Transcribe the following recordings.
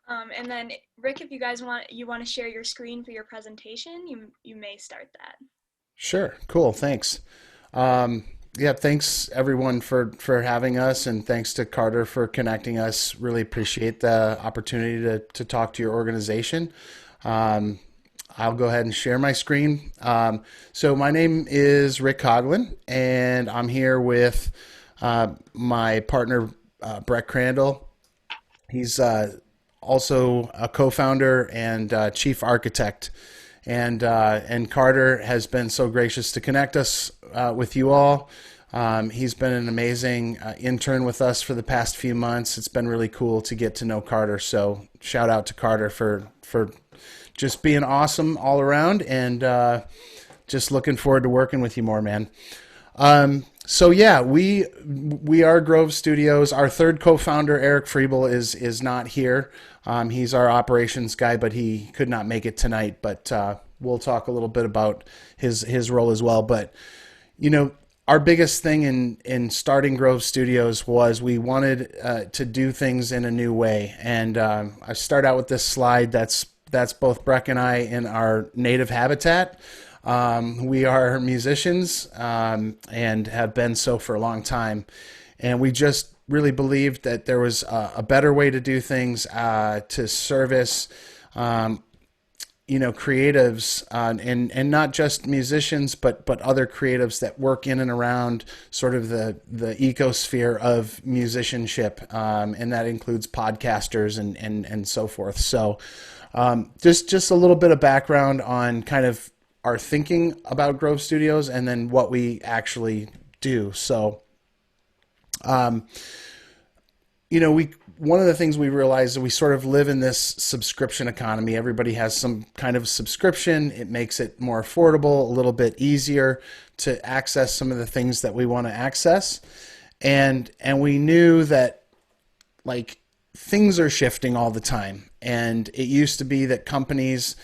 And then Rick, if you guys want to share your screen for your presentation, you may start that. Sure. Cool. Thanks. Um, yeah, thanks everyone for having us, and thanks to Carter for connecting us. Really appreciate the opportunity to talk to your organization. Um, I'll go ahead and share my screen. So my name is Rick Coughlin, and I'm here with my partner Brett Crandall. He's also a co-founder and chief architect. And Carter has been so gracious to connect us with you all. He's been an amazing intern with us for the past few months. It's been really cool to get to know Carter. So shout out to Carter for just being awesome all around, and just looking forward to working with you more, man. So yeah, we are Grove Studios. Our third co-founder, Eric Friebel, is not here. He's our operations guy, but he could not make it tonight. But we'll talk a little bit about his role as well. But you know, our biggest thing in starting Grove Studios was we wanted to do things in a new way. And I start out with this slide that's both Breck and I in our native habitat. We are musicians and have been so for a long time. And we just really believed that there was a better way to do things to service, creatives and not just musicians, but other creatives that work in and around sort of the ecosphere of musicianship. And that includes podcasters and so forth. So just a little bit of background on kind of our thinking about Grove Studios and then what we actually do. So, we one of the things we realized is we sort of live in this subscription economy. Everybody has some kind of subscription. It makes it more affordable, a little bit easier to access some of the things that we want to access. And we knew that like things are shifting all the time. And it used to be that companies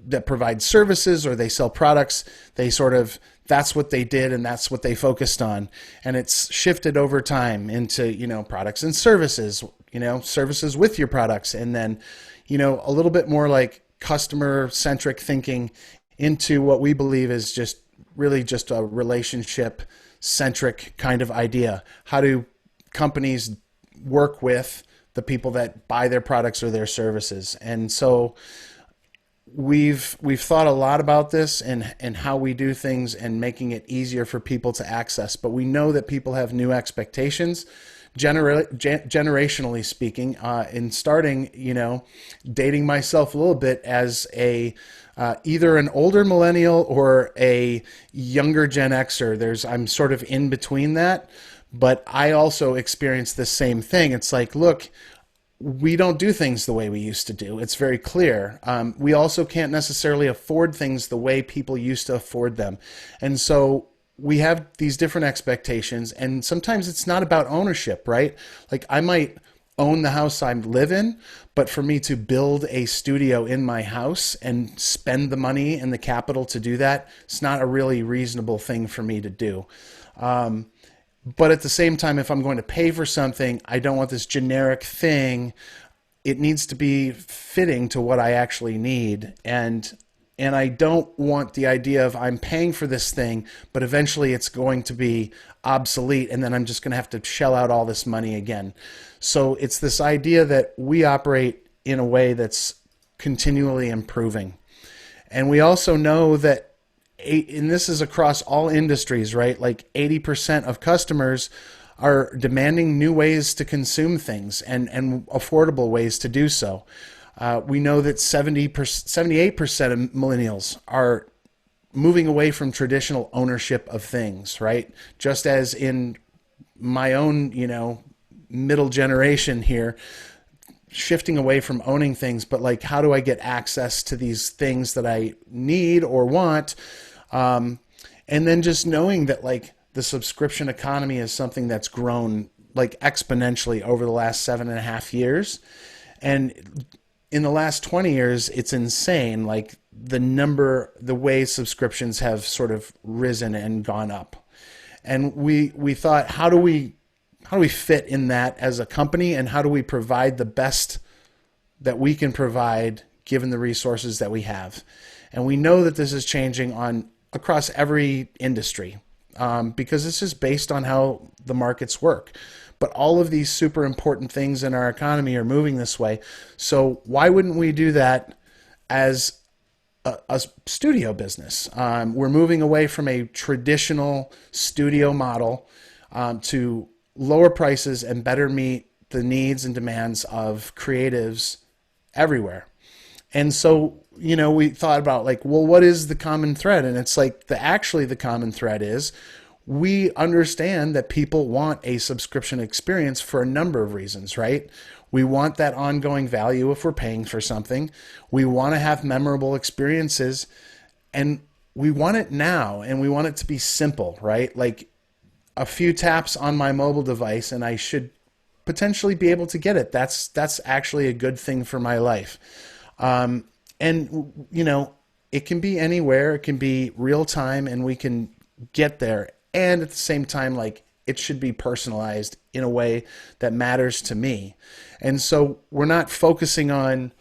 that provide services or they sell products, they sort of, that's what they did and that's what they focused on. And it's shifted over time into, products and services, services with your products. And then, a little bit more like customer centric thinking into what we believe is just really just a relationship centric kind of idea. How do companies work with the people that buy their products or their services? And so we've thought a lot about this and how we do things and making it easier for people to access. But we know that people have new expectations, generationally speaking. In starting, dating myself a little bit as a either an older millennial or a younger Gen Xer. I'm sort of in between that. But I also experienced the same thing. It's like, look, we don't do things the way we used to do. It's very clear. We also can't necessarily afford things the way people used to afford them. And so we have these different expectations, and sometimes it's not about ownership, right? Like I might own the house I live in, but for me to build a studio in my house and spend the money and the capital to do that, it's not a really reasonable thing for me to do. But at the same time, if I'm going to pay for something, I don't want this generic thing. It needs to be fitting to what I actually need. And I don't want the idea of I'm paying for this thing, but eventually it's going to be obsolete and then I'm just going to have to shell out all this money again. So it's this idea that we operate in a way that's continually improving. And we also know that and this is across all industries, right? Like 80% of customers are demanding new ways to consume things and affordable ways to do so. We know that 78% of millennials are moving away from traditional ownership of things, right? Just as in my own, middle generation here, shifting away from owning things, but like, how do I get access to these things that I need or want? And then just knowing that like the subscription economy is something that's grown like exponentially over the last 7.5 years. And in the last 20 years, it's insane. Like the way subscriptions have sort of risen and gone up. And we thought, how do we fit in that as a company, and how do we provide the that we can provide given the resources that we have. And we know that this is changing on across every industry, because this is based on how the markets work. But all of these super important things in our economy are moving this way. So why wouldn't we do that as a studio business? We're moving away from a traditional studio model to lower prices and better meet the needs and demands of creatives everywhere. And so, we thought about like, well, what is the common thread? And it's like actually the common thread is we understand that people want a subscription experience for a number of reasons, right? We want that ongoing value if we're paying for something. We want to have memorable experiences, and we want it now, and we want it to be simple, right? Like a few taps on my mobile device and I should potentially be able to get it. That's actually a good thing for my life. And it can be anywhere, it can be real time, and we can get there. And at the same time, like, it should be personalized in a way that matters to me. And so we're not focusing on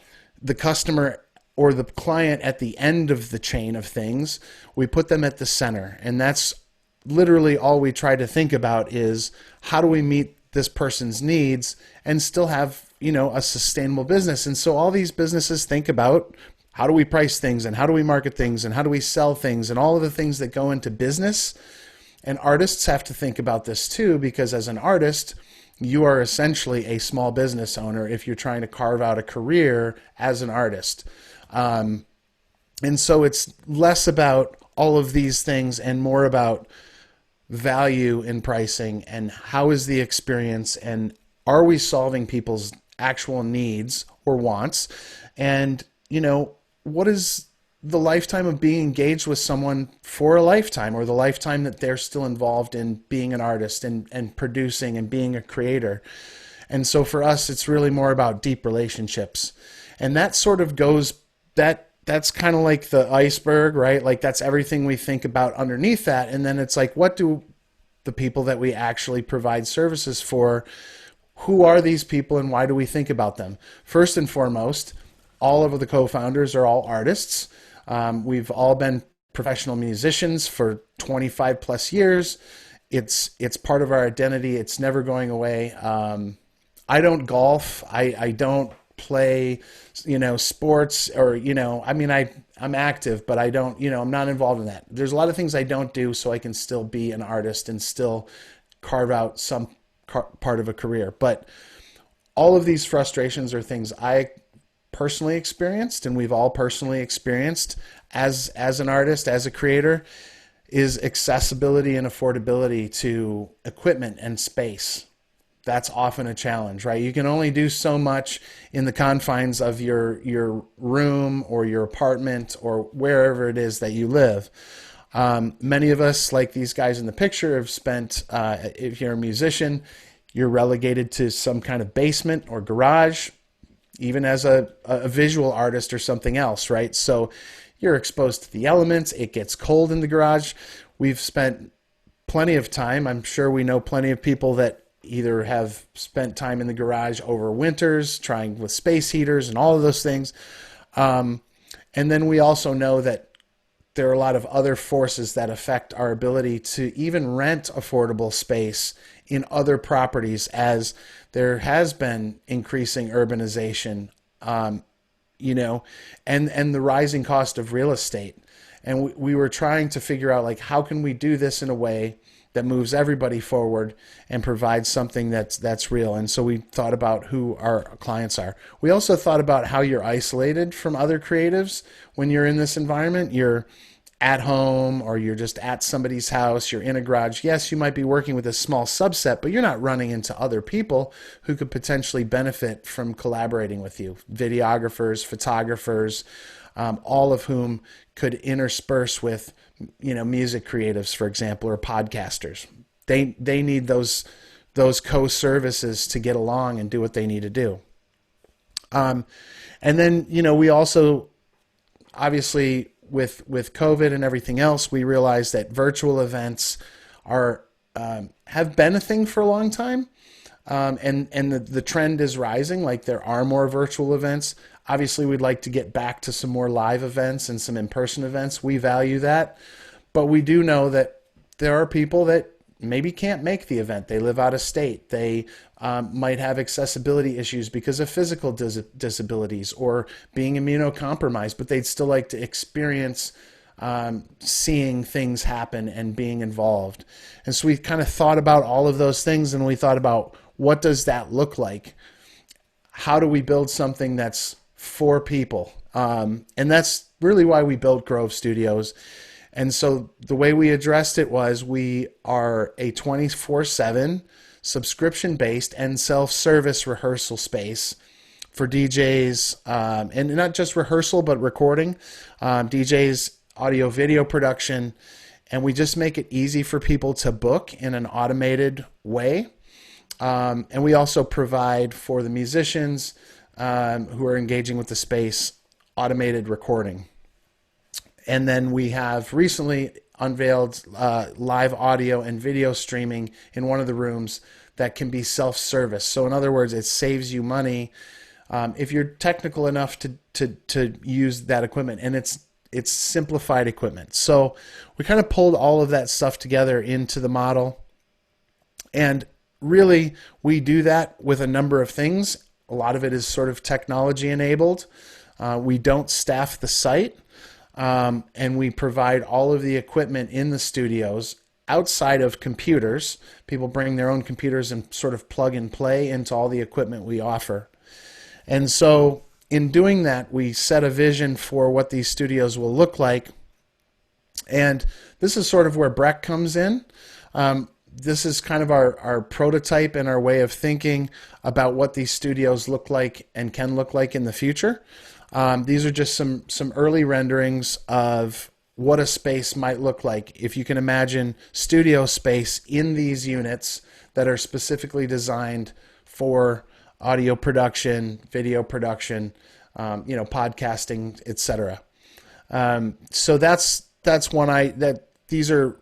the customer or the client at the end of the chain of things. We put them at the center. And that's literally all we try to think about is how do we meet this person's needs and still have, a sustainable business. And so all these businesses think about how do we price things and how do we market things and how do we sell things and all of the things that go into business. And artists have to think about this too, because as an artist, you are essentially a small business owner if you're trying to carve out a career as an artist. And so it's less about all of these things and more about value in pricing and how is the experience and are we solving people's actual needs or wants? And, what is the lifetime of being engaged with someone for a lifetime, or the lifetime that they're still involved in being an artist and producing and being a creator. And so for us, it's really more about deep relationships. And that sort of goes, that's kind of like the iceberg, right? Like that's everything we think about underneath that. And then it's like, what do the people that we actually provide services for, who are these people and why do we think about them? First and foremost, all of the co-founders are all artists. We've all been professional musicians for 25 plus years. It's part of our identity. It's never going away. I don't golf. I don't play, sports or, I'm active, but I don't, I'm not involved in that. There's a lot of things I don't do so I can still be an artist and still carve out some part of a career. But all of these frustrations are things I personally experienced, and we've all personally experienced as an artist, as a creator, is accessibility and affordability to equipment and space. That's often a challenge, right? You can only do so much in the confines of your room or your apartment or wherever it is that you live. Many of us, like these guys in the picture, have spent, if you're a musician, you're relegated to some kind of basement or garage, even as a visual artist or something else, right? So you're exposed to the elements. It gets cold in the garage. We've spent plenty of time. I'm sure we know plenty of people that either have spent time in the garage over winters, trying with space heaters and all of those things. And then we also know that there are a lot of other forces that affect our ability to even rent affordable space in other properties, as there has been increasing urbanization, and the rising cost of real estate. And we were trying to figure out, like, how can we do this in a way that moves everybody forward and provides something that's real. And so we thought about who our clients are. We also thought about how you're isolated from other creatives when you're in this environment. You're at home or you're just at somebody's house, you're in a garage. Yes, you might be working with a small subset, but you're not running into other people who could potentially benefit from collaborating with you. Videographers, photographers, all of whom could intersperse with, music creatives, for example, or podcasters. They need those co-services to get along and do what they need to do. And then, we also, obviously, with COVID and everything else, we realized that virtual events have been a thing for a long time, and the trend is rising. Like there are more virtual events. Obviously, we'd like to get back to some more live events and some in-person events. We value that, but we do know that there are people that maybe can't make the event. They live out of state. They might have accessibility issues because of physical disabilities or being immunocompromised, but they'd still like to experience seeing things happen and being involved. And so we kind of thought about all of those things, and we thought about what does that look like? How do we build something that's for people? And that's really why we built Grove Studios. And so the way we addressed it was we are a 24/7 subscription-based and self-service rehearsal space for DJs, and not just rehearsal, but recording, DJs, audio, video production. And we just make it easy for people to book in an automated way. And we also provide for the musicians who are engaging with the space automated recording. And then we have recently unveiled live audio and video streaming in one of the rooms that can be self-service. So in other words, it saves you money if you're technical enough to use that equipment. And it's simplified equipment. So we kind of pulled all of that stuff together into the model. And really, we do that with a number of things. A lot of it is sort of technology enabled. We don't staff the site. And we provide all of the equipment in the studios outside of computers. People bring their own computers and sort of plug and play into all the equipment we offer. And so in doing that, we set a vision for what these studios will look like. And this is sort of where Breck comes in. This is kind of our prototype and our way of thinking about what these studios look like and can look like in the future. These are just some early renderings of what a space might look like. If you can imagine studio space in these units that are specifically designed for audio production, video production, podcasting, etc. So that's one these are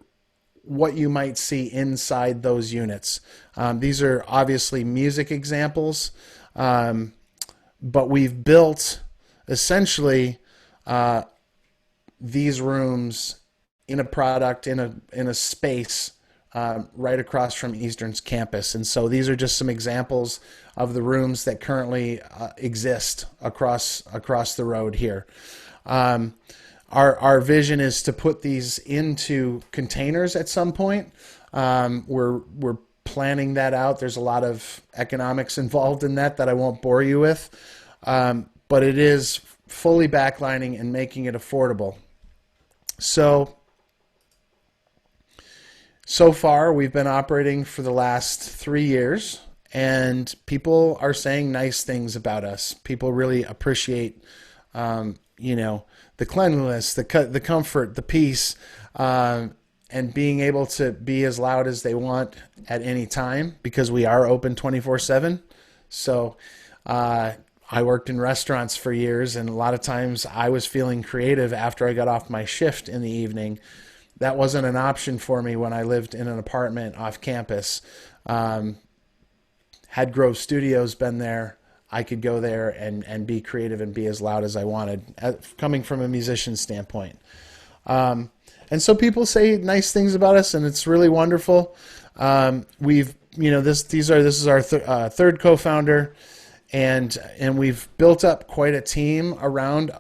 what you might see inside those units. These are obviously music examples, but we've built essentially these rooms in a product in a space right across from Eastern's campus. And so these are just some examples of the rooms that currently exist across the road here. Our vision is to put these into containers at some point. We're planning that out. There's a lot of economics involved in that I won't bore you with. But it is fully backlining and making it affordable. So far, we've been operating for the last 3 years, and people are saying nice things about us. People really appreciate, the cleanliness, the comfort, the peace, and being able to be as loud as they want at any time because we are open 24/7. So I worked in restaurants for years, and a lot of times I was feeling creative after I got off my shift in the evening. That wasn't an option for me when I lived in an apartment off campus. Had Grove Studios been there, I could go there and be creative and be as loud as I wanted, coming from a musician standpoint. And so people say nice things about us, and it's really wonderful. This is our third co-founder. And we've built up quite a team around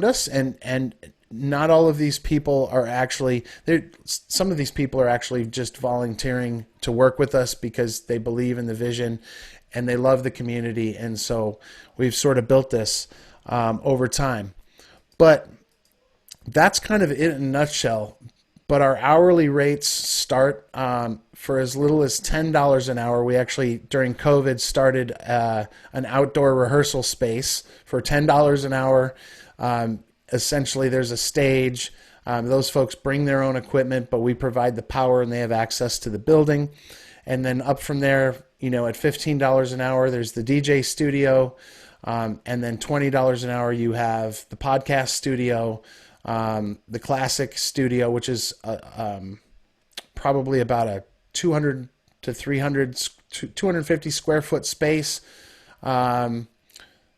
us, and not all of these people are actually there. Some of these people are actually just volunteering to work with us because they believe in the vision and they love the community. And so we've sort of built this over time. But that's kind of it in a nutshell. But our hourly rates start for as little as $10 an hour. We actually, during COVID, started an outdoor rehearsal space for $10 an hour. Essentially, there's a stage. Those folks bring their own equipment, but we provide the power and they have access to the building. And then up from there, at $15 an hour, there's the DJ studio. And then $20 an hour, you have the podcast studio, the classic studio, which is probably about a 200 to 250 square foot space,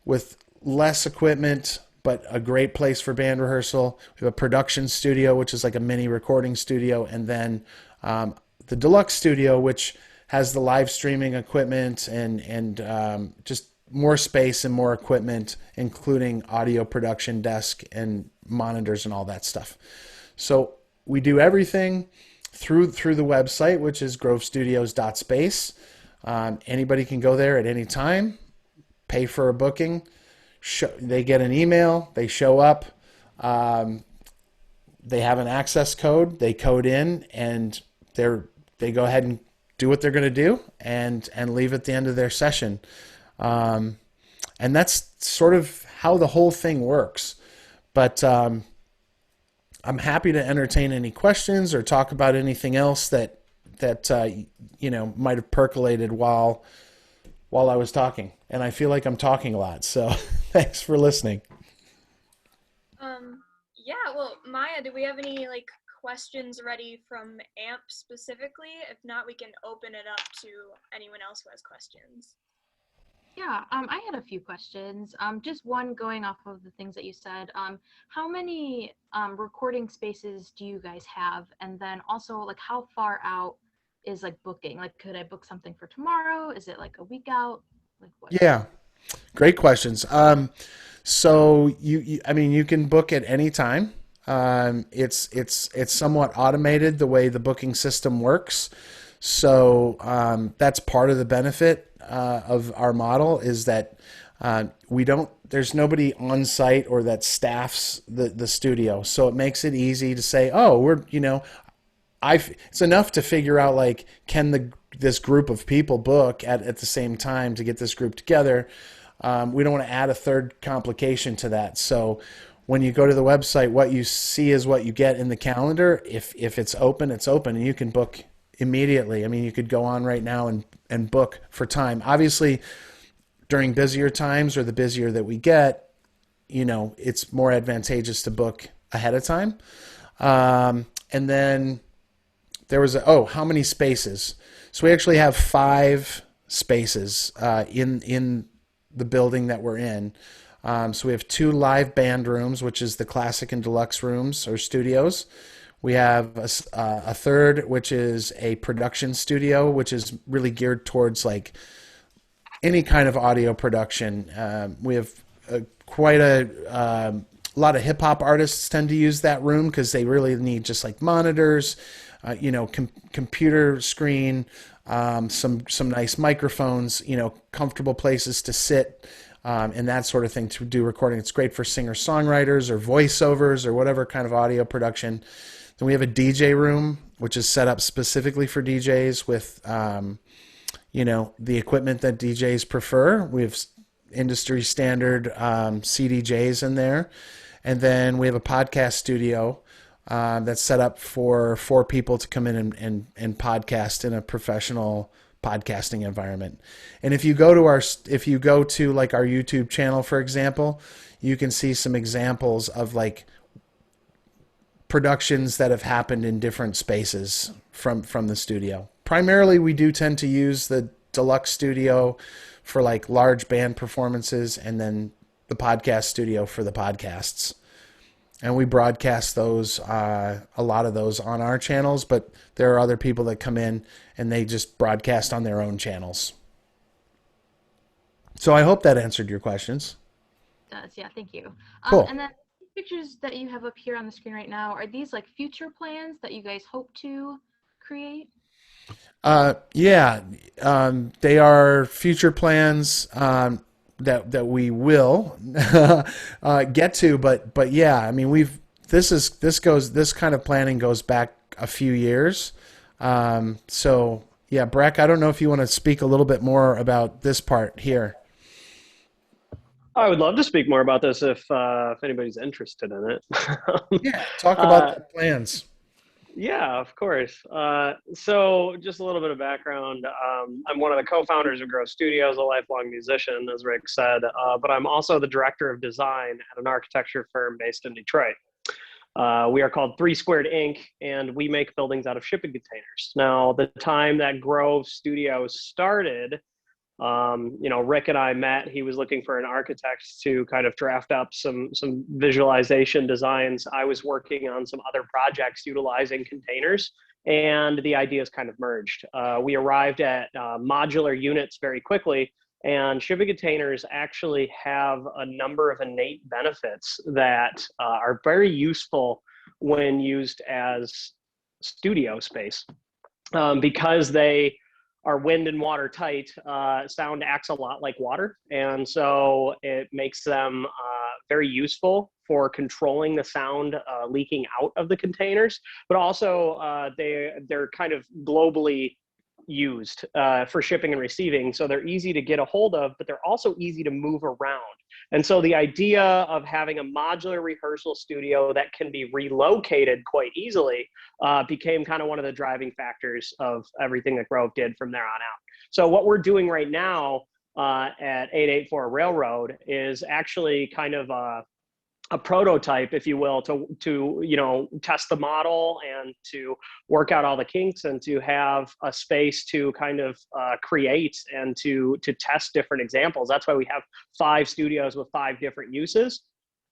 with less equipment, but a great place for band rehearsal. We have a production studio, which is like a mini recording studio, and then the deluxe studio, which has the live streaming equipment and just more space and more equipment, including audio production desk and monitors and all that stuff. So we do everything through the website, which is grovestudios.space. Anybody can go there at any time, pay for a booking. They get an email, they show up, they have an access code, they code in, and they go ahead and do what they're going to do and leave at the end of their session. And that's sort of how the whole thing works. But I'm happy to entertain any questions or talk about anything else that might have percolated while I was talking. And I feel like I'm talking a lot, so thanks for listening. Yeah, well, Maya, do we have any questions ready from AMP specifically? If not, we can open it up to anyone else who has questions. Yeah, I had a few questions. Just one going off of the things that you said. How many recording spaces do you guys have? And then also, how far out is booking? Could I book something for tomorrow? Is it a week out? What? Yeah, great questions. So you can book at any time. It's somewhat automated the way the booking system works. So that's part of the benefit of our model is that there's nobody on site or that staffs the studio. So it makes it easy to say, oh, it's enough to figure out can this group of people book at the same time to get this group together. We don't want to add a third complication to that. So when you go to the website, what you see is what you get in the calendar. If it's open, it's open, and you can book immediately. I mean, you could go on right now and book for time. Obviously, during busier times or the busier that we get, it's more advantageous to book ahead of time. And then there was how many spaces? So we actually have 5 spaces in the building that we're in. So we have 2 live band rooms, which is the classic and deluxe rooms or studios. We have a third, which is a production studio, which is really geared towards any kind of audio production. We have quite a lot of hip hop artists tend to use that room because they really need just monitors, computer screen, some nice microphones, comfortable places to sit, and that sort of thing to do recording. It's great for singer-songwriters or voiceovers or whatever kind of audio production. Then we have a DJ room, which is set up specifically for DJs with, the equipment that DJs prefer. We have industry standard CDJs in there. And then we have a podcast studio that's set up for 4 people to come in and podcast in a professional podcasting environment. And if you go to our YouTube channel, for example, you can see some examples of productions that have happened in different spaces from the studio. Primarily, we do tend to use the deluxe studio for large band performances, and then the podcast studio for the podcasts. And we broadcast those, a lot of those on our channels, but there are other people that come in and they just broadcast on their own channels. So I hope that answered your questions. It does, yeah, thank you. Cool. And then pictures that you have up here on the screen right now, are these future plans that you guys hope to create? Yeah, they are future plans that we will get to, but yeah, I mean this kind of planning goes back a few years. So yeah, Breck, I don't know if you want to speak a little bit more about this part here. I would love to speak more about this if anybody's interested in it. Yeah, talk about the plans. Yeah, of course. So just a little bit of background. I'm one of the co-founders of Grove Studios, a lifelong musician, as Rick said, but I'm also the director of design at an architecture firm based in Detroit. We are called 3 Squared Inc., and we make buildings out of shipping containers. Now, the time that Grove Studios started, Rick and I met. He was looking for an architect to kind of draft up some visualization designs. I was working on some other projects utilizing containers, and the ideas kind of merged. We arrived at modular units very quickly, and shipping containers actually have a number of innate benefits that are very useful when used as studio space. Because they are wind and water tight, sound acts a lot like water. And so it makes them very useful for controlling the sound leaking out of the containers, but also they're kind of globally used for shipping and receiving. So they're easy to get a hold of, but they're also easy to move around. And so the idea of having a modular rehearsal studio that can be relocated quite easily became kind of one of the driving factors of everything that Grove did from there on out. So what we're doing right now at 884 Railroad is actually kind of a prototype, if you will, to test the model and to work out all the kinks and to have a space to kind of create and to test different examples. That's why we have 5 studios with 5 different uses.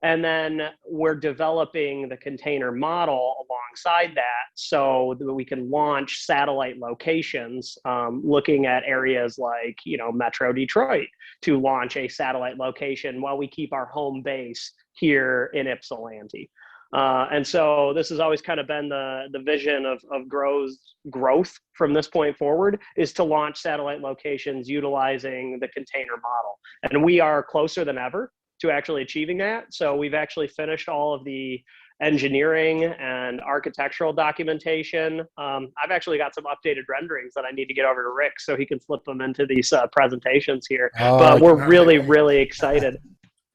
And then we're developing the container model alongside that so that we can launch satellite locations, looking at areas like, Metro Detroit, to launch a satellite location while we keep our home base here in Ypsilanti. And so this has always kind of been the vision of Grove's growth from this point forward, is to launch satellite locations utilizing the container model. And we are closer than ever to actually achieving that. So we've actually finished all of the engineering and architectural documentation. I've actually got some updated renderings that I need to get over to Rick so he can flip them into these presentations here. But we're really, really excited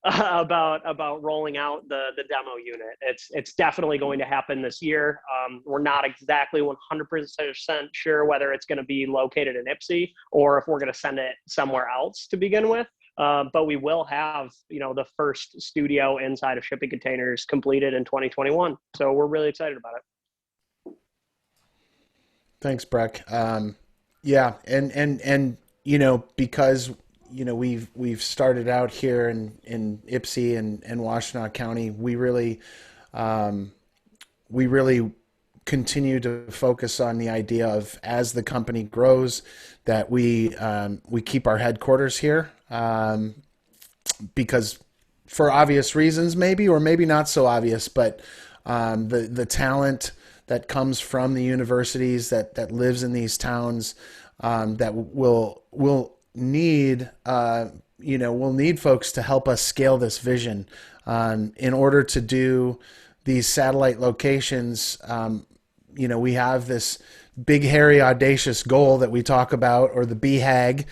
about rolling out the demo unit. It's definitely going to happen this year. We're not exactly 100% sure whether it's going to be located in Ypsi or if we're going to send it somewhere else to begin with. But we will have, the first studio inside of shipping containers completed in 2021. So we're really excited about it. Thanks, Breck. Yeah, and because we've started out here in Ypsi and Washtenaw County, we really continue to focus on the idea of, as the company grows, that we keep our headquarters here, because for obvious reasons, maybe, or maybe not so obvious, but the talent that comes from the universities that lives in these towns, that will need we'll need folks to help us scale this vision in order to do these satellite locations. We have this big, hairy, audacious goal that we talk about, or the BHAG,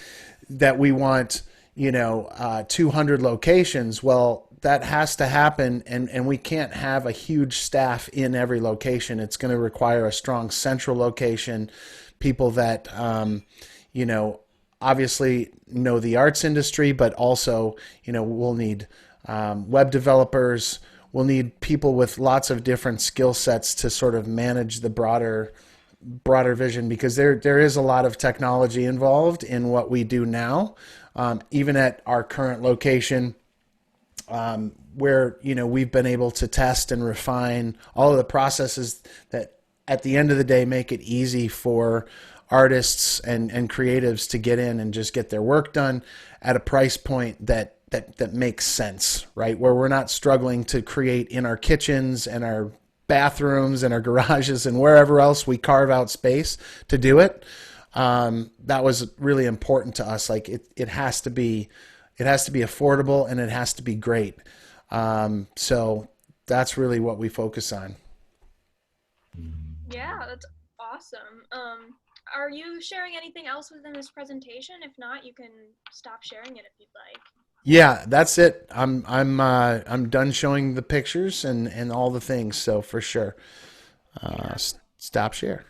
that we want 200 locations. Well, that has to happen, and we can't have a huge staff in every location. It's going to require a strong central location, people that obviously know the arts industry, but also we'll need web developers. We'll need people with lots of different skill sets to sort of manage the broader vision, because there is a lot of technology involved in what we do now. Even at our current location, where we've been able to test and refine all of the processes that at the end of the day make it easy for artists and creatives to get in and just get their work done at a price point that makes sense, right? Where we're not struggling to create in our kitchens and our bathrooms and our garages and wherever else we carve out space to do it. That was really important to us. Like it has to be affordable, and it has to be great. So that's really what we focus on. Yeah, that's awesome. Are you sharing anything else within this presentation? If not, you can stop sharing it if you'd like. Yeah, that's it. I'm done showing the pictures and all the things. So for sure, stop share.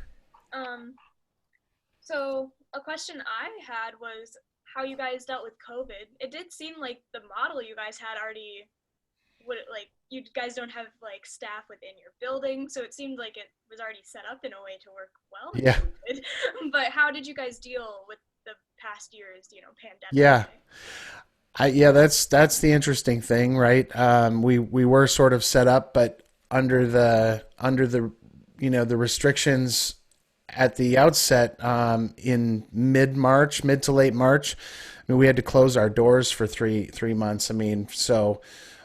So a question I had was how you guys dealt with COVID. It did seem like the model you guys had already would it, like, you guys don't have like staff within your building, so it seemed like it was already set up in a way to work well. Yeah. But how did you guys deal with the past year's, pandemic? Yeah. Yeah, that's the interesting thing, right? We were sort of set up, but under the the restrictions at the outset, in mid to late March, I mean, we had to close our doors for three months. I mean, so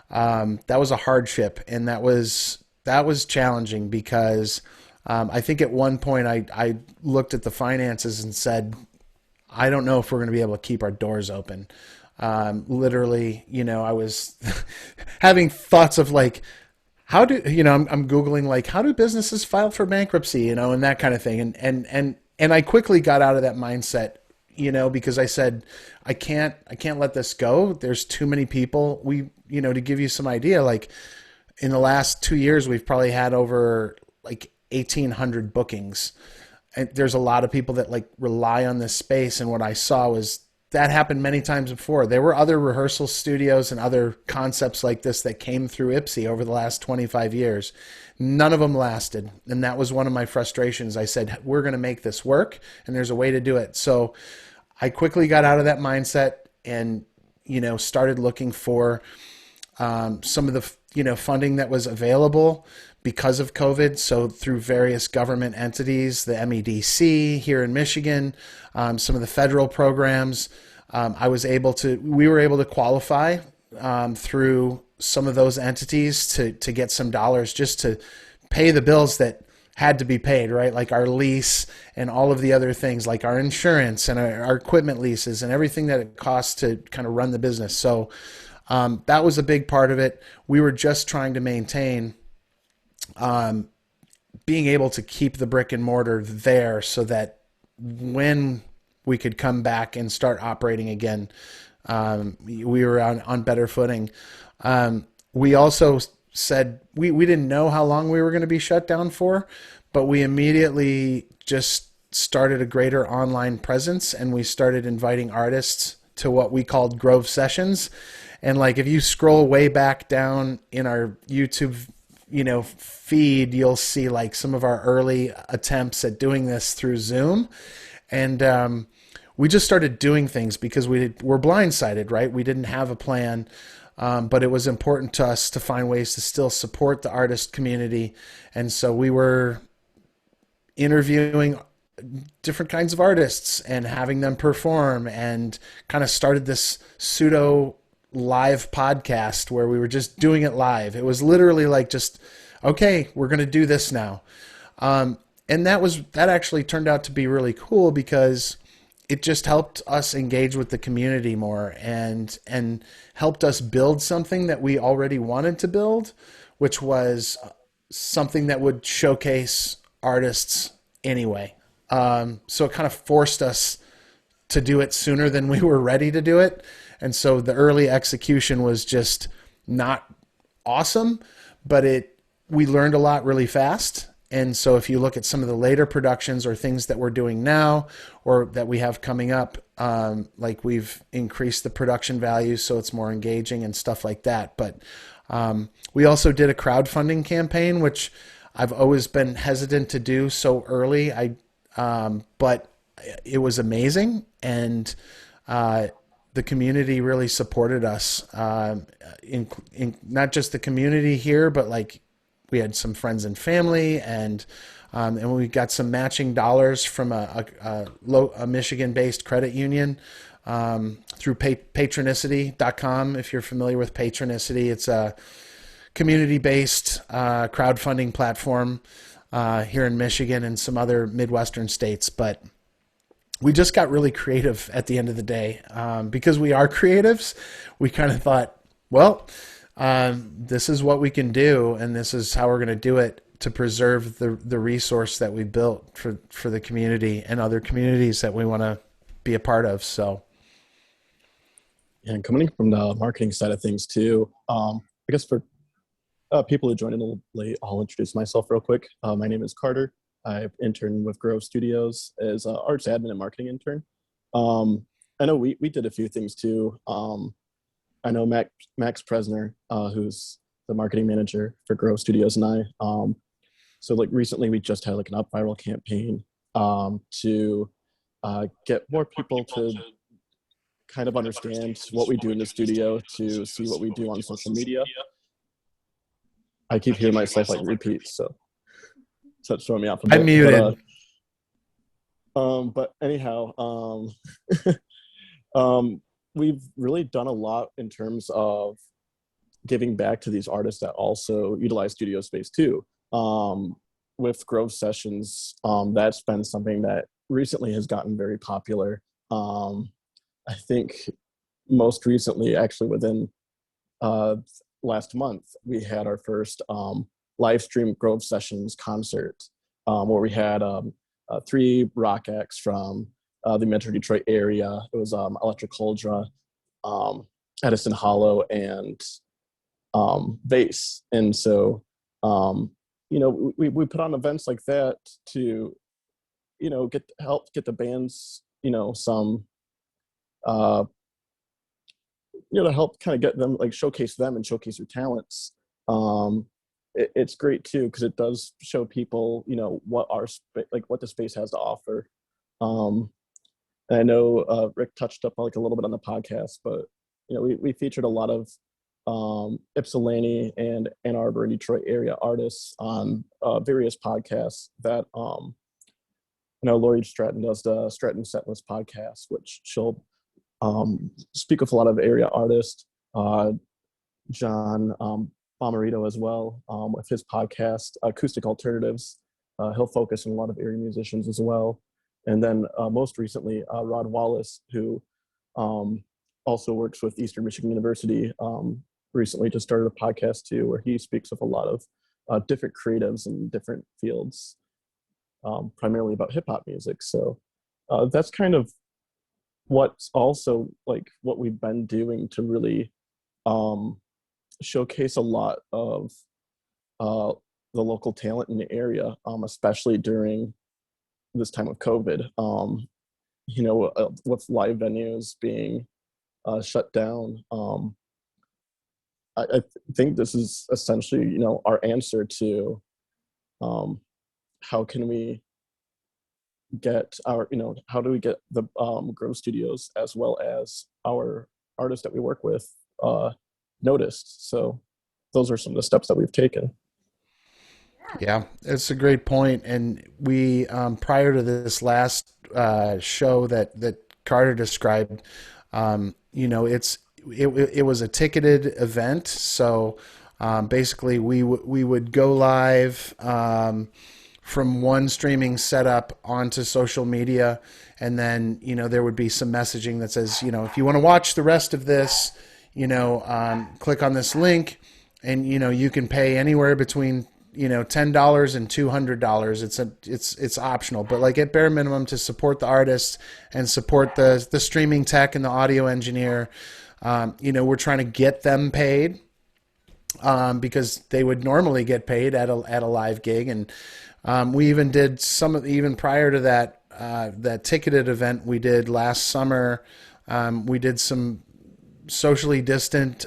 that was a hardship, and that was challenging because I think at one point I looked at the finances and said, I don't know if we're going to be able to keep our doors open. Literally, I was having thoughts of like, how do, I'm Googling like, how do businesses file for bankruptcy, and that kind of thing. And I quickly got out of that mindset, because I said, I can't let this go. There's too many people. To give you some idea, like in the last 2 years, we've probably had over like 1,800 bookings. And there's a lot of people that like rely on this space. And what I saw was that happened many times before. There were other rehearsal studios and other concepts like this that came through Ypsi over the last 25 years. None of them lasted. And that was one of my frustrations. I said, we're going to make this work, and there's a way to do it. So I quickly got out of that mindset and, started looking for some of the, funding that was available because of COVID. So through various government entities, the MEDC here in Michigan, some of the federal programs, we were able to qualify through some of those entities to get some dollars just to pay the bills that had to be paid, right? Like our lease and all of the other things, like our insurance and our equipment leases and everything that it costs to kind of run the business. So that was a big part of it. We were just trying to maintain being able to keep the brick and mortar there so that when we could come back and start operating again, we were on better footing. We also said we didn't know how long we were going to be shut down for, but we immediately just started a greater online presence, and we started inviting artists to what we called Grove Sessions. And like, if you scroll way back down in our YouTube, feed, you'll see like some of our early attempts at doing this through Zoom. And we just started doing things because we were blindsided, right? We didn't have a plan, but it was important to us to find ways to still support the artist community. And so we were interviewing different kinds of artists and having them perform, and kind of started this pseudo live podcast where we were just doing it live. It was literally like, just, okay, we're going to do this now. And that actually turned out to be really cool because it just helped us engage with the community more and helped us build something that we already wanted to build, which was something that would showcase artists anyway. So it kind of forced us to do it sooner than we were ready to do it. And so the early execution was just not awesome, but we learned a lot really fast. And so if you look at some of the later productions or things that we're doing now or that we have coming up, like we've increased the production value so it's more engaging and stuff like that. But we also did a crowdfunding campaign, which I've always been hesitant to do so early. But it was amazing. And the community really supported us, in not just the community here, but like we had some friends and family, and we got some matching dollars from a Michigan-based credit union through patronicity.com. If you're familiar with Patronicity, it's a community-based crowdfunding platform here in Michigan and some other Midwestern states. But we just got really creative at the end of the day. Because we are creatives, we kind of thought, well, this is what we can do, and this is how we're going to do it to preserve the resource that we built for the community and other communities that we want to be a part of. So, and coming from the marketing side of things too, I guess for people who joined in a little late, I'll introduce myself real quick. My name is Carter. I've interned with Grove Studios as an arts admin and marketing intern. I know we did a few things too. I know Max Presner, who's the marketing manager for Grove Studios, and I. So like recently, we just had like an up viral campaign to get more people to kind of understand what we do in the studio, to see what we do on social media. I keep hearing myself like repeat, so that's throwing me off a bit. I'm muted. But anyhow, we've really done a lot in terms of giving back to these artists that also utilize studio space too. With Grove Sessions, that's been something that recently has gotten very popular. I think most recently, actually within last month, we had our first live stream Grove Sessions concert where we had 3 rock acts from the Metro Detroit area. It was Electric Cauldron, Edison Hollow, and Bass. And so, we put on events like that to, help get the bands, some, to help kind of get them, like showcase them and showcase their talents. It's great too, because it does show people, what what the space has to offer. And I know Rick touched up like a little bit on the podcast, but we featured a lot of Ypsilanti and Ann Arbor and Detroit area artists on various podcasts that Lori Stratton does the Stratton Setlist podcast, which she'll speak with a lot of area artists. John Bomarito as well, with his podcast Acoustic Alternatives. He'll focus on a lot of area musicians as well. And then most recently, Rod Wallace, who also works with Eastern Michigan University, recently just started a podcast too, where he speaks with a lot of different creatives in different fields, primarily about hip hop music. So that's kind of what's also like what we've been doing to really showcase a lot of the local talent in the area, especially during this time of COVID. With live venues being shut down, I think this is essentially, our answer to how can we get our, how do we get the Grove Studios as well as our artists that we work with noticed. So those are some of the steps that we've taken. Yeah, it's a great point. And we, prior to this last show that Carter described, it was a ticketed event. So basically we would go live from one streaming setup onto social media. And then, there would be some messaging that says, if you want to watch the rest of this, click on this link, and, you can pay anywhere between, $10 and $200. It's optional, but like at bare minimum to support the artist and support the streaming tech and the audio engineer. We're trying to get them paid because they would normally get paid at a live gig. And we even did even prior to that ticketed event we did last summer. We did some socially distant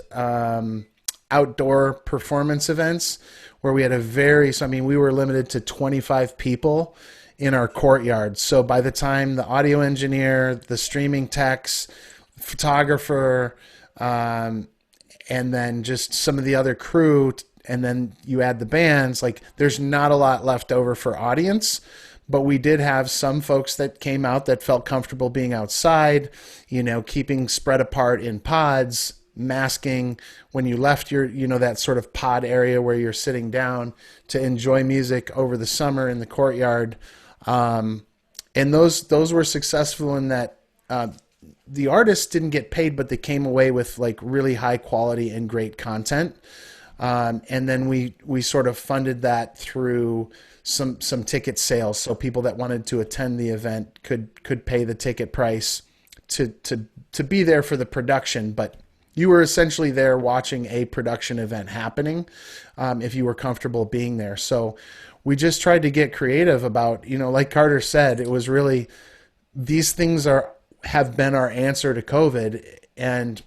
outdoor performance events where we had we were limited to 25 people in our courtyard. So by the time the audio engineer, the streaming techs, photographer, and then just some of the other crew, and then you add the bands, like there's not a lot left over for audience. But we did have some folks that came out that felt comfortable being outside, keeping spread apart in pods, masking when you left your, that sort of pod area where you're sitting down to enjoy music over the summer in the courtyard. And those were successful in that the artists didn't get paid, but they came away with like really high quality and great content. And then we sort of funded that through some ticket sales. So people that wanted to attend the event could pay the ticket price to be there for the production, but you were essentially there watching a production event happening, if you were comfortable being there. So we just tried to get creative about, like Carter said, it was really, these things have been our answer to COVID. And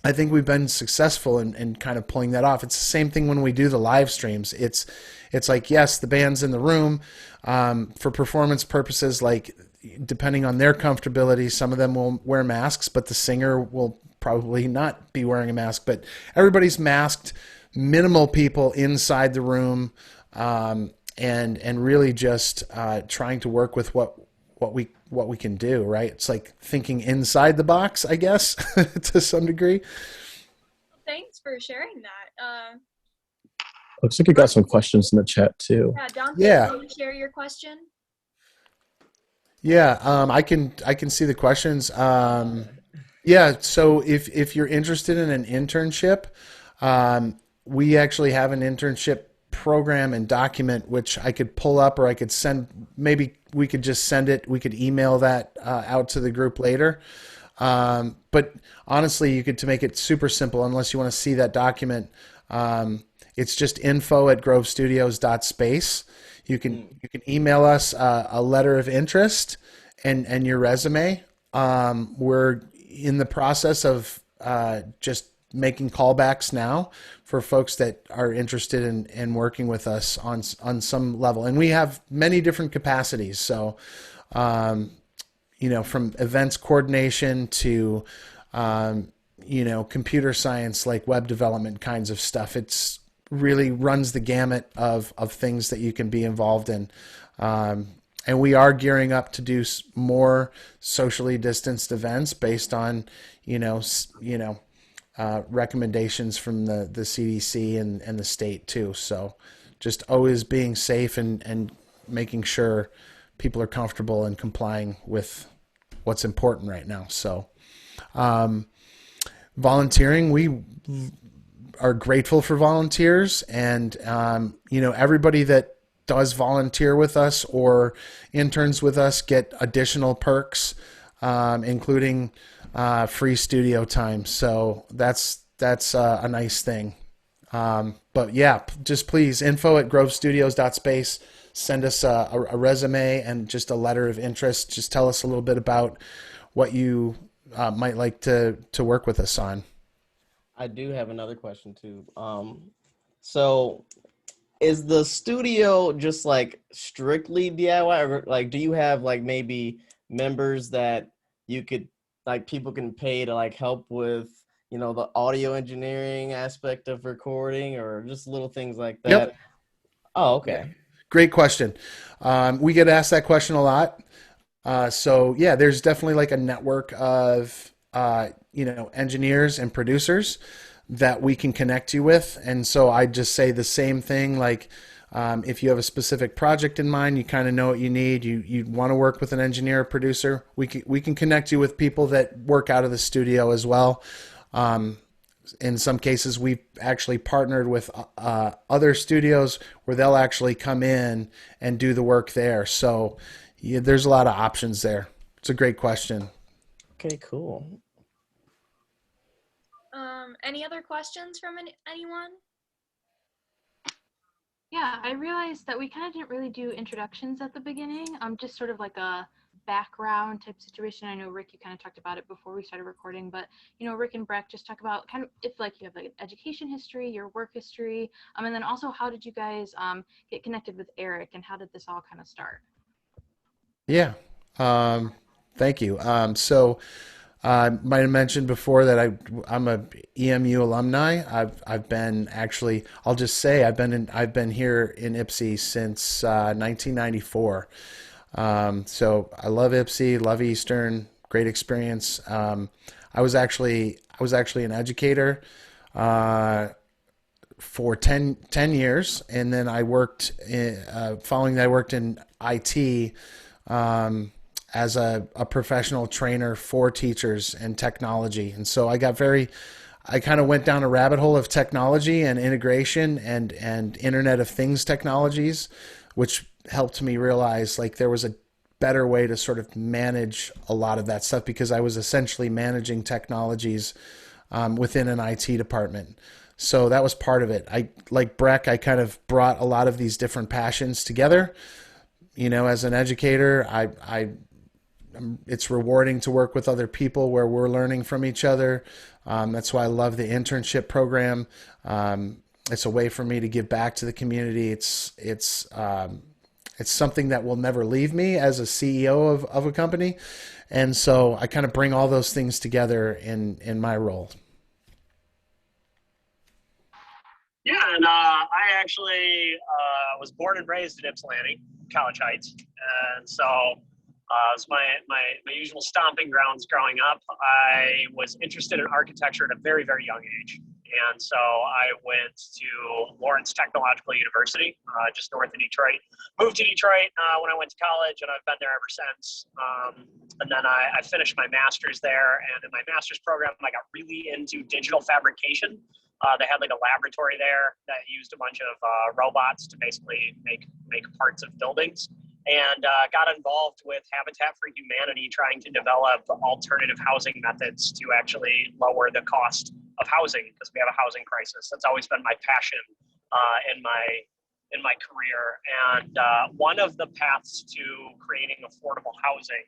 I think we've been successful in kind of pulling that off. It's the same thing when we do the live streams. It's like, yes, the band's in the room for performance purposes, like depending on their comfortability, some of them will wear masks, but the singer will probably not be wearing a mask, but everybody's masked, minimal people inside the room, and really just trying to work with what we can do, right? It's like thinking inside the box, I guess, to some degree. Thanks for sharing that. Looks like you got some questions in the chat too. Yeah, Dante, Yeah. can you share your question? Yeah, I can see the questions. Yeah, so if you're interested in an internship, we actually have an internship program and document which I could pull up, or I could send. Maybe we could just send it. We could email that out to the group later. But honestly, to make it super simple, unless you want to see that document, it's just info@grovestudios.space. You can email us a letter of interest and your resume. We're in the process of just making callbacks now for folks that are interested in working with us on some level, and we have many different capacities. So, from events coordination to computer science, like web development kinds of stuff. It's really runs the gamut of things that you can be involved in. And we are gearing up to do more socially distanced events based on, recommendations from the CDC and the state too. So just always being safe and making sure people are comfortable and complying with what's important right now. So, volunteering, we are grateful for volunteers, and everybody that does volunteer with us or interns with us get additional perks, including free studio time. So that's a nice thing. But yeah, just please info@grovestudios.space. Send us a resume and just a letter of interest. Just tell us a little bit about what you might like to work with us on. I do have another question too. So is the studio just like strictly DIY, or like do you have like maybe members that you could like people can pay to like help with the audio engineering aspect of recording, or just little things like that? Yep. Oh, okay. Great question. We get asked that question a lot. So yeah, there's definitely like a network of engineers and producers that we can connect you with. And so I just say the same thing, like if you have a specific project in mind, you kind of know what you need, you want to work with an engineer or producer, we can connect you with people that work out of the studio as well. In some cases, we've actually partnered with other studios where they'll actually come in and do the work there. So yeah, there's a lot of options there. It's a great question. Okay, cool. Any other questions from anyone? Yeah, I realized that we kind of didn't really do introductions at the beginning. Just sort of like a background type situation. I know, Rick, you kind of talked about it before we started recording, but Rick and Breck just talk about kind of if like you have like an education history, your work history, and then also how did you guys get connected with Eric, and how did this all kind of start? Yeah. Thank you. So I might have mentioned before that I'm a EMU alumni. I've been actually, I'll just say I've been here in Ypsi since 1994. So I love Ypsi, love Eastern, great experience. I was actually an educator for 10 years, and then I worked following that I worked in IT as a professional trainer for teachers and technology. And so I kind of went down a rabbit hole of technology and integration and Internet of Things technologies, which helped me realize like there was a better way to sort of manage a lot of that stuff, because I was essentially managing technologies within an IT department. So that was part of it. Like Breck, I kind of brought a lot of these different passions together. As an educator, I it's rewarding to work with other people where we're learning from each other. That's why I love the internship program. It's a way for me to give back to the community. It's something that will never leave me as a CEO of a company. And so I kind of bring all those things together in my role. Yeah, and I actually was born and raised in Ypsilanti, College Heights, and so it was my usual stomping grounds growing up. I was interested in architecture at a very, very young age, and so I went to Lawrence Technological University, just north of Detroit. Moved to Detroit when I went to college, and I've been there ever since. And then I finished my master's there, and in my master's program, I got really into digital fabrication. They had like a laboratory there that used a bunch of robots to basically make parts of buildings, and got involved with Habitat for Humanity, trying to develop alternative housing methods to actually lower the cost of housing, because we have a housing crisis. That's always been my passion in my career. And one of the paths to creating affordable housing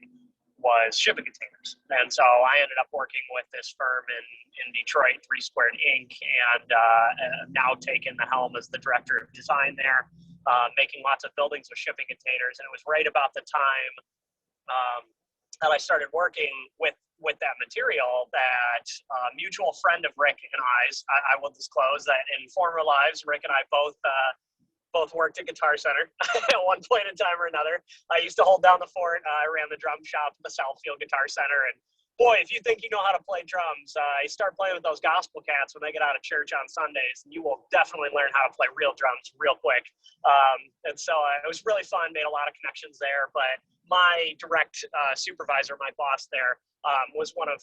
was shipping containers. And so I ended up working with this firm in Detroit, 3 Squared Inc., and now taken the helm as the director of design there, making lots of buildings with shipping containers. And it was right about the time that I started working with that material that a mutual friend of Rick and I will disclose that in former lives, Rick and I both worked at Guitar Center at one point in time or another. I used to hold down the fort. I ran the drum shop at the Southfield Guitar Center. And boy, if you think you know how to play drums, you start playing with those gospel cats when they get out of church on Sundays, and you will definitely learn how to play real drums real quick. And so it was really fun, made a lot of connections there. But my direct supervisor, my boss there, was one of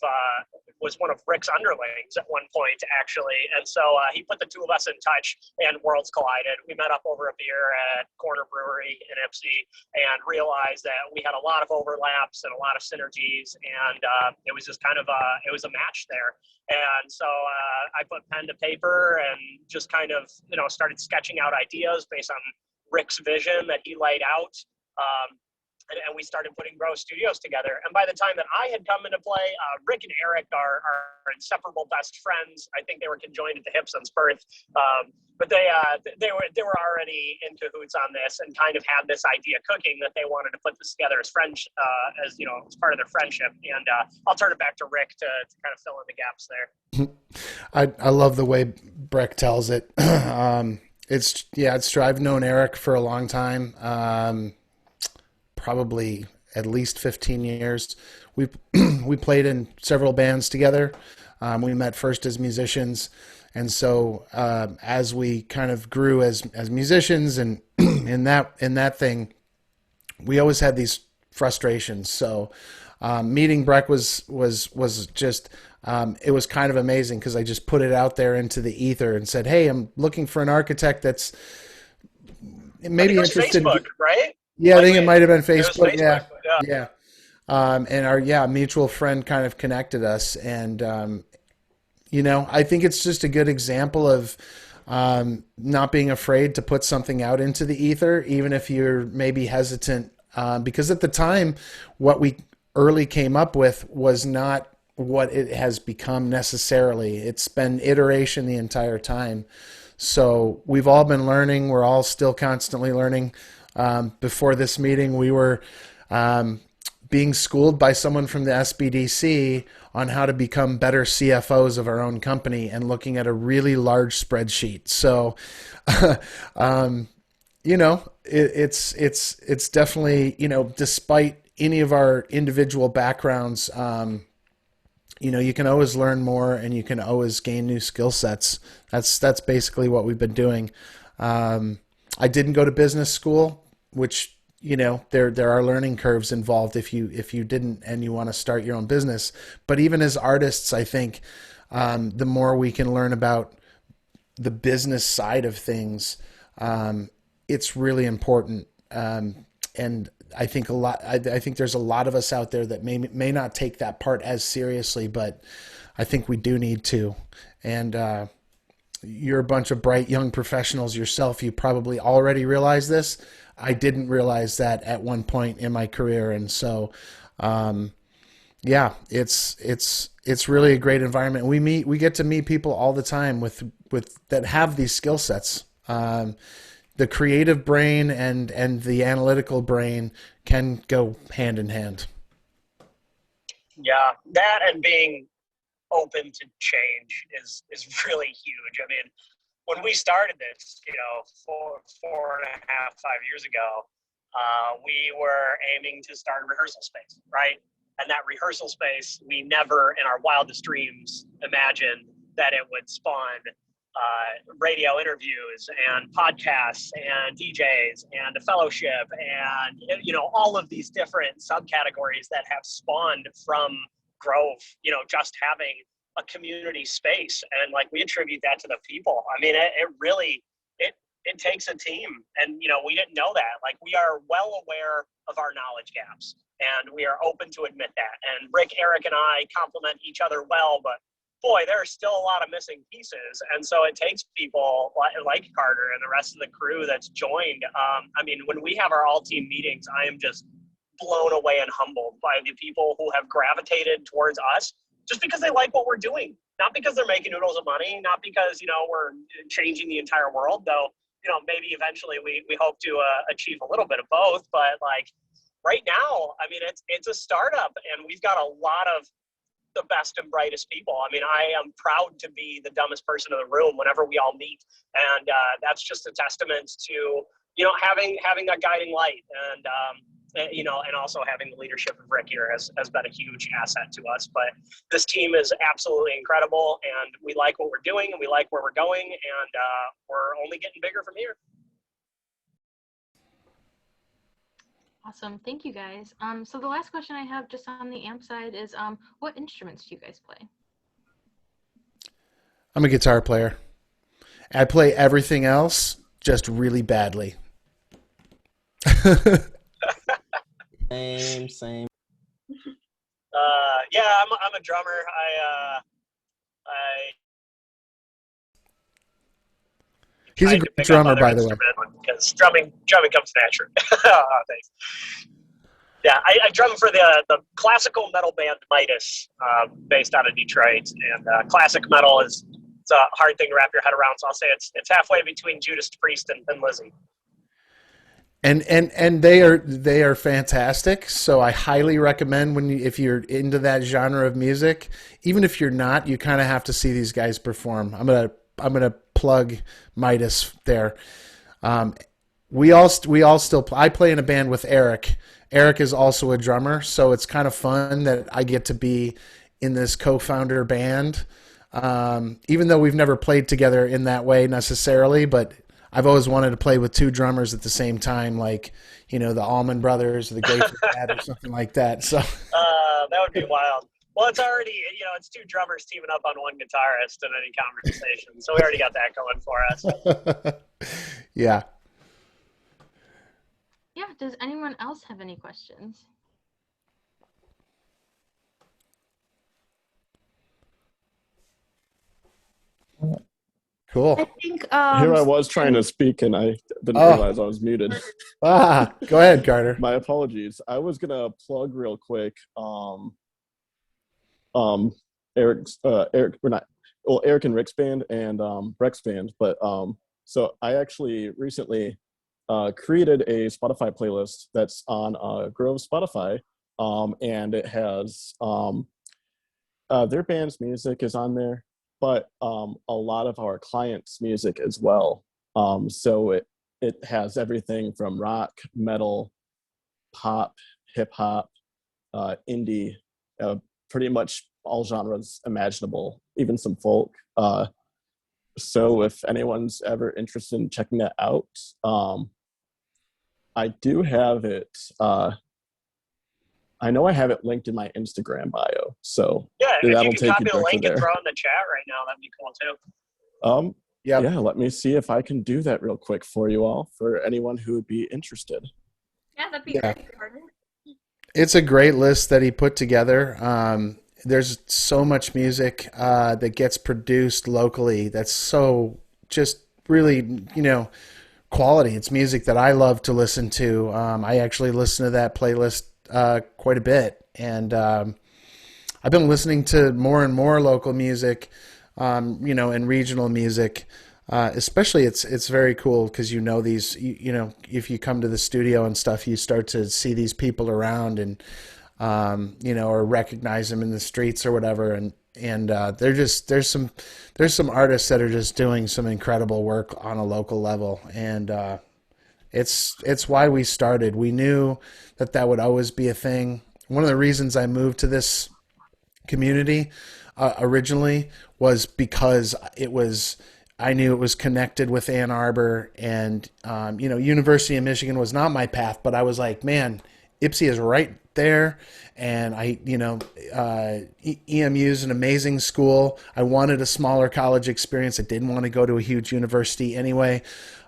Rick's underlings at one point, actually. And so he put the two of us in touch, and worlds collided. We met up over a beer at Corner Brewery in Ypsi and realized that we had a lot of overlaps and a lot of synergies, and it was just kind of it was a match there. And so I put pen to paper and just kind of started sketching out ideas based on Rick's vision that he laid out. And we started putting Grow Studios together. And by the time that I had come into play, Rick and Eric are inseparable best friends. I think they were conjoined at the hip since birth. But they were already in cahoots on this, and kind of had this idea cooking that they wanted to put this together as friends, as part of their friendship. And I'll turn it back to Rick to kind of fill in the gaps there. I love the way Breck tells it. I've known Eric for a long time. Probably at least 15 years. We played in several bands together. We met first as musicians, and so as we kind of grew as musicians, and in that thing, we always had these frustrations. So meeting Breck was just it was kind of amazing, because I just put it out there into the ether and said, "Hey, I'm looking for an architect that's maybe interested." Facebook, right? Yeah, I think it might have been Facebook. Facebook. Yeah. And our mutual friend kind of connected us, and I think it's just a good example of not being afraid to put something out into the ether, even if you're maybe hesitant, because at the time, what we early came up with was not what it has become necessarily. It's been iteration the entire time. So we've all been learning. We're all still constantly learning. Before this meeting, we were being schooled by someone from the SBDC on how to become better CFOs of our own company, and looking at a really large spreadsheet. So, it's definitely, despite any of our individual backgrounds, you can always learn more, and you can always gain new skill sets. That's basically what we've been doing. I didn't go to business school, which, there are learning curves involved if you didn't and you want to start your own business. But even as artists, I think the more we can learn about the business side of things, it's really important. And I think I think there's a lot of us out there that may not take that part as seriously, but I think we do need to. And you're a bunch of bright young professionals yourself. You probably already realize this. I didn't realize that at one point in my career. And so Yeah, it's really a great environment. We get to meet people all the time with that have these skill sets. The creative brain and the analytical brain can go hand in hand. Yeah, that and being open to change is really huge. I mean, when we started this, four and a half, 5 years ago, we were aiming to start a rehearsal space, right? And that rehearsal space, we never in our wildest dreams imagined that it would spawn radio interviews and podcasts and DJs and a fellowship and all of these different subcategories that have spawned from Grove. Just having a community space, and like we attribute that to the people. I mean, it really it takes a team, and we didn't know that. Like, we are well aware of our knowledge gaps, and we are open to admit that. And Rick, Eric, and I complement each other well, but boy, there are still a lot of missing pieces. And so it takes people like Carter and the rest of the crew that's joined. I mean, when we have our all-team meetings, I am just blown away and humbled by the people who have gravitated towards us just because they like what we're doing. Not because they're making noodles of money, not because, we're changing the entire world, though, maybe eventually we hope to achieve a little bit of both. But like right now, I mean, it's a startup, and we've got a lot of the best and brightest people. I mean, I am proud to be the dumbest person in the room whenever we all meet. And that's just a testament to, having that guiding light, and also having the leadership of Rick here has been a huge asset to us. But this team is absolutely incredible, and we like what we're doing, and we like where we're going, and we're only getting bigger from here. Awesome. Thank you, guys. So the last question I have just on the amp side is, what instruments do you guys play? I'm a guitar player. I play everything else just really badly. Same. Yeah, I'm a drummer. He's a great drummer, by the way. Because drumming comes natural. Oh, thanks. Yeah, I drum for the classical metal band Midas, based out of Detroit. And classic metal it's a hard thing to wrap your head around. So I'll say it's halfway between Judas Priest and Thin Lizzy. And they are fantastic. So I highly recommend if you're into that genre of music, even if you're not, you kind of have to see these guys perform. I'm gonna plug Midas there. We all still I play in a band with Eric. Eric is also a drummer, so it's kind of fun that I get to be in this co-founder band. Even though we've never played together in that way necessarily, but I've always wanted to play with two drummers at the same time, like, the Allman Brothers or the Grateful Dead or something like that. So that would be wild. Well, it's already, it's two drummers teaming up on one guitarist in any conversation. So we already got that going for us. Yeah. Yeah, does anyone else have any questions? Cool. I think Here I was trying to speak, and I didn't realize I was muted. Go ahead, Carter. My apologies. I was gonna plug real quick. Eric and Rick's band and Breck's band. But so I actually recently created a Spotify playlist that's on Grove Spotify, and it has their band's music is on there, but a lot of our clients' music as well. So it has everything from rock, metal, pop, hip hop, indie, pretty much all genres imaginable, even some folk. So if anyone's ever interested in checking that out, I do have it. I know I have it linked in my Instagram bio. So yeah, if that'll you can take copy you the directly link there. and throw it in the chat right now, that'd be cool too. Yeah. Yeah, let me see if I can do that real quick for you all, for anyone who would be interested. Yeah, that'd be Yeah. great, Carter. It's a great list that he put together. There's so much music that gets produced locally that's so just really, quality. It's music that I love to listen to. I actually listen to that playlist quite a bit, And I've been listening to more and more local music, and regional music. Especially, it's very cool because these, if you come to the studio and stuff, you start to see these people around and, or recognize them in the streets or whatever. And there's some artists that are just doing some incredible work on a local level. And it's why we started. We knew that would always be a thing. One of the reasons I moved to this community originally was because I knew it was connected with Ann Arbor, and University of Michigan was not my path, but I was like, man, Ypsi is right there, and EMU is an amazing school. I wanted a smaller college experience. I didn't want to go to a huge university anyway,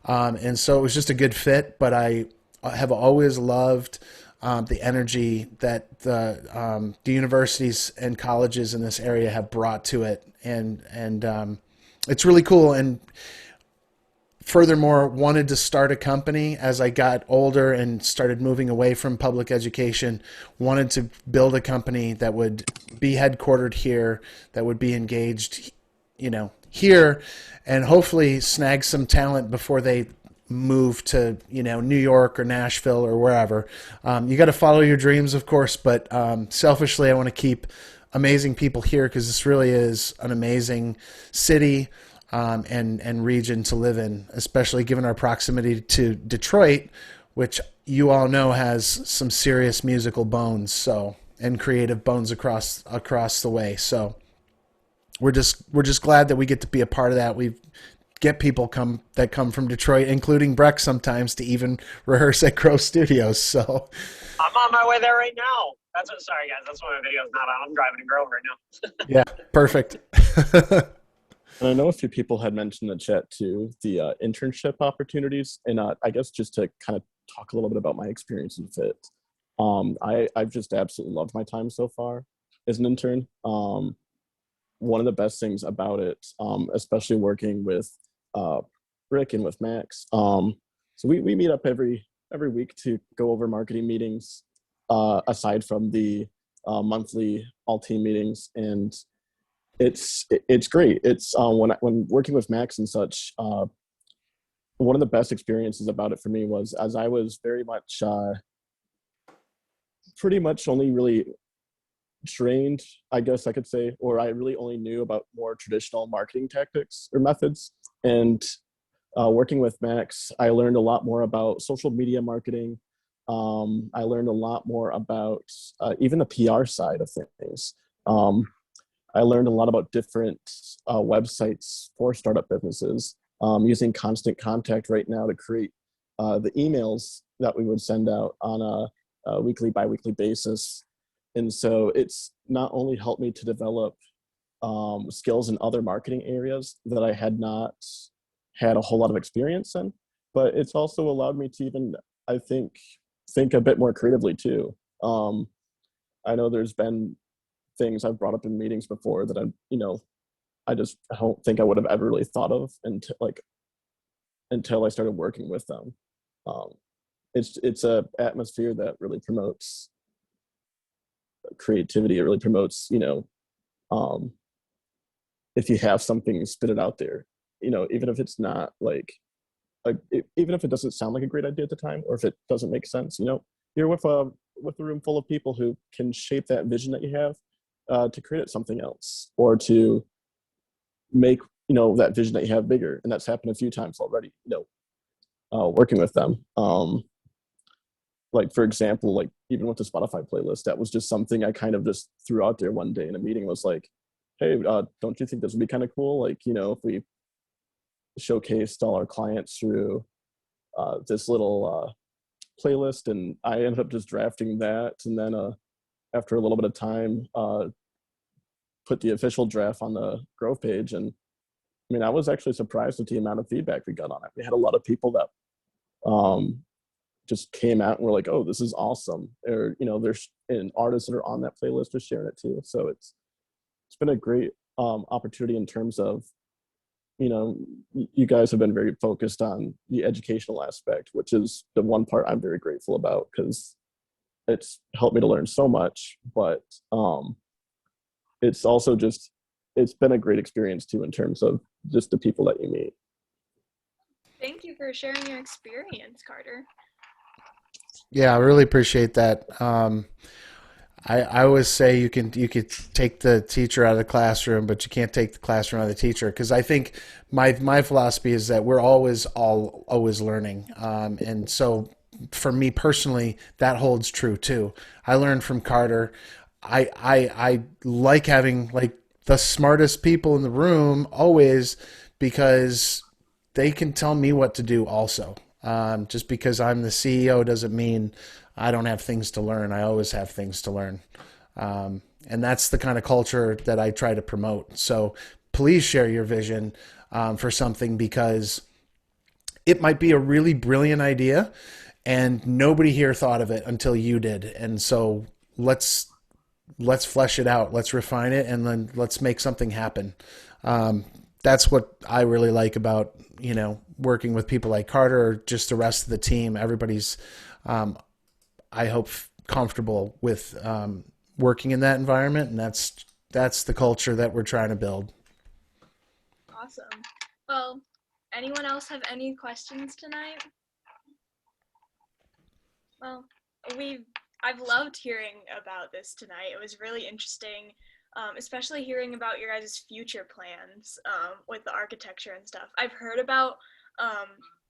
and so it was just a good fit. But I have always loved the energy that the universities and colleges in this area have brought to it, and it's really cool. And furthermore, wanted to start a company as I got older and started moving away from public education. Wanted to build a company that would be headquartered here, that would be engaged, here, and hopefully snag some talent before they move to, New York or Nashville or wherever. You got to follow your dreams, of course, but selfishly, I want to keep amazing people here because this really is an amazing city and region to live in, especially given our proximity to Detroit, which you all know has some serious musical bones, and creative bones across the way. So we're just glad that we get to be a part of that. We get people come from Detroit, including Breck sometimes, to even rehearse at Crow Studios. So I'm on my way there right now. Sorry guys, that's why my video's not on. I'm driving to Grove right now. Yeah, perfect. And I know a few people had mentioned in the chat too, the internship opportunities. And I guess just to kind of talk a little bit about my experience in FIT. I've just absolutely loved my time so far as an intern. One of the best things about it, especially working with Rick and with Max. So we meet up every week to go over marketing meetings, aside from the monthly all-team meetings, and it's great. It's when working with Max and such. One of the best experiences about it for me was as I was very much, pretty much only really trained, I guess I could say, or I really only knew about more traditional marketing tactics or methods. And working with Max, I learned a lot more about social media marketing. I learned a lot more about even the PR side of things. I learned a lot about different websites for startup businesses, using Constant Contact right now to create the emails that we would send out on a weekly, bi-weekly basis. And so it's not only helped me to develop skills in other marketing areas that I had not had a whole lot of experience in, but it's also allowed me to even, I think a bit more creatively too. I know there's been things I've brought up in meetings before that I don't think I would have ever really thought of until I started working with them. It's a atmosphere that really promotes creativity. It really promotes, if you have something, spit it out there, even if it's not even if it doesn't sound like a great idea at the time, or if it doesn't make sense, you're with a room full of people who can shape that vision that you have to create something else, or to make that vision that you have bigger. And that's happened a few times already, working with them. For example, even with the Spotify playlist, that was just something I kind of just threw out there one day in a meeting. Was like, hey, don't you think this would be kind of cool? If we showcased all our clients through this little playlist. And I ended up just drafting that, and then after a little bit of time, put the official draft on the Grove page. And I was actually surprised at the amount of feedback we got on it. We had a lot of people that just came out and were like, oh, this is awesome. Or, there's artists that are on that playlist are sharing it too. So it's been a great opportunity in terms of, you guys have been very focused on the educational aspect, which is the one part I'm very grateful about, because it's helped me to learn so much, but it's also just, it's been a great experience too, in terms of just the people that you meet. Thank you for sharing your experience, Carter. Yeah, I really appreciate that. I always say you could take the teacher out of the classroom, but you can't take the classroom out of the teacher, because I think my philosophy is that we're always learning, and so for me personally, that holds true too. I learned from Carter. I like having like the smartest people in the room always, because they can tell me what to do also. Just because I'm the CEO doesn't mean I don't have things to learn. I always have things to learn. And that's the kind of culture that I try to promote. So please share your vision for something, because it might be a really brilliant idea and nobody here thought of it until you did. And so let's flesh it out. Let's refine it, and then let's make something happen. That's what I really like about, working with people like Carter, or just the rest of the team. Everybody's, I hope, comfortable with working in that environment, and that's the culture that we're trying to build. Awesome. Well, anyone else have any questions tonight? Well, I've loved hearing about this tonight. It was really interesting, especially hearing about your guys' future plans with the architecture and stuff. I've heard about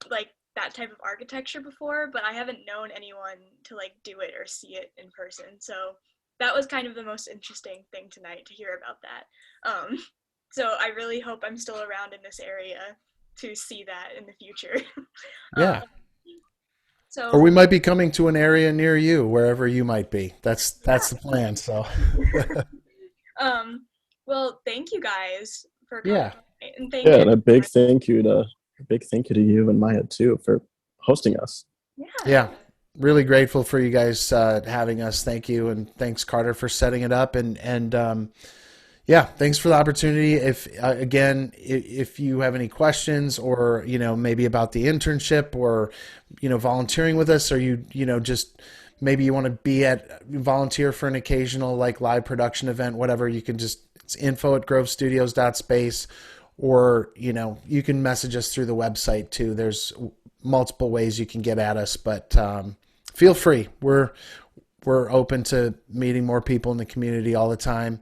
like that type of architecture before, but I haven't known anyone to like do it or see it in person. So that was kind of the most interesting thing tonight, to hear about that. So I really hope I'm still around in this area to see that in the future. Yeah. So, or we might be coming to an area near you, wherever you might be. That's the plan. So well, thank you guys for coming. Yeah. And thank Yeah, you. and a big thank you to you and Maya too for hosting us. Yeah, really grateful for you guys having us. Thank you, and thanks, Carter, for setting it up. And yeah, thanks for the opportunity. If again, if you have any questions, or maybe about the internship, or volunteering with us, or just maybe you want to volunteer for an occasional like live production event, whatever, you can just, it's info@grovestudios.space, or you can message us through the website too. There's multiple ways you can get at us, but feel free. We're open to meeting more people in the community all the time.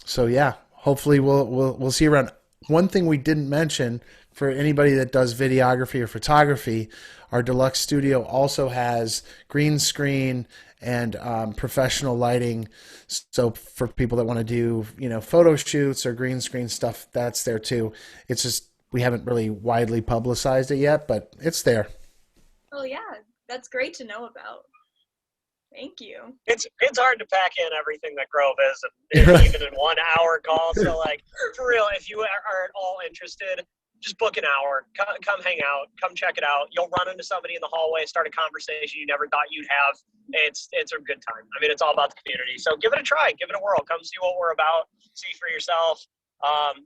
So yeah, hopefully we'll see you around. One thing we didn't mention, for anybody that does videography or photography, our deluxe studio also has green screen and professional lighting. So for people that want to do, photo shoots or green screen stuff, that's there too. It's just, we haven't really widely publicized it yet, but it's there. Oh yeah, that's great to know about. Thank you. It's hard to pack in everything that Grove is, and even in 1 hour call. So like, for real, if you are at all interested, just book an hour. Come hang out. Come check it out. You'll run into somebody in the hallway, start a conversation you never thought you'd have. It's a good time. I mean, it's all about the community. So give it a try. Give it a whirl. Come see what we're about. See for yourself.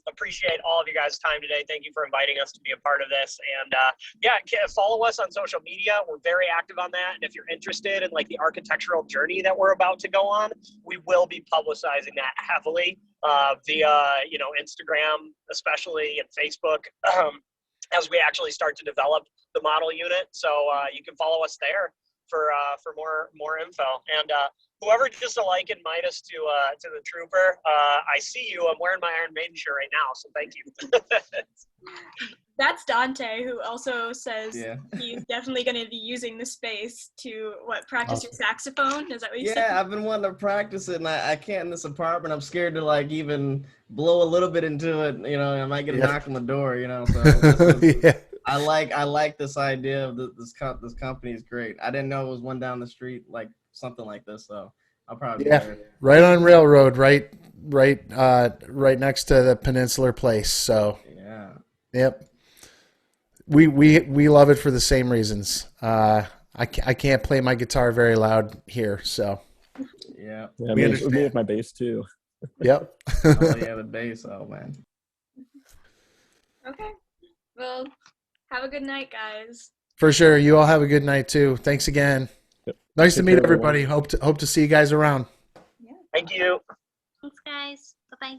Appreciate all of you guys' time today. Thank you for inviting us to be a part of this. And yeah, follow us on social media. We're very active on that. And if you're interested in like the architectural journey that we're about to go on, we will be publicizing that heavily via Instagram, especially, and Facebook, as we actually start to develop the model unit. So you can follow us there for more info. And whoever just a like and Midas to the trooper, I see you. I'm wearing my Iron Maiden shirt right now, so thank you. That's Dante, who also says Yeah. he's definitely going to be using the space to practice your saxophone. Is that what you said? Yeah, I've been wanting to practice it, and I can't in this apartment. I'm scared to like even blow a little bit into it. I might get a knock on the door. So Yeah. I like this idea of this company is great. I didn't know it was one down the street, like something like this. So I'll probably be there. Right on Railroad, right next to the Peninsular Place. So Yeah. Yep. We love it for the same reasons. I can't play my guitar very loud here, so Yeah. We understand. Me with my bass too. Yep. Oh yeah, the bass. Oh man. Okay. Well, have a good night, guys. For sure. You all have a good night too. Thanks again. Yep. Nice to Take meet care, everyone. everybody. Hope to see you guys around. Yeah. Thank you. Thanks, guys. Bye bye.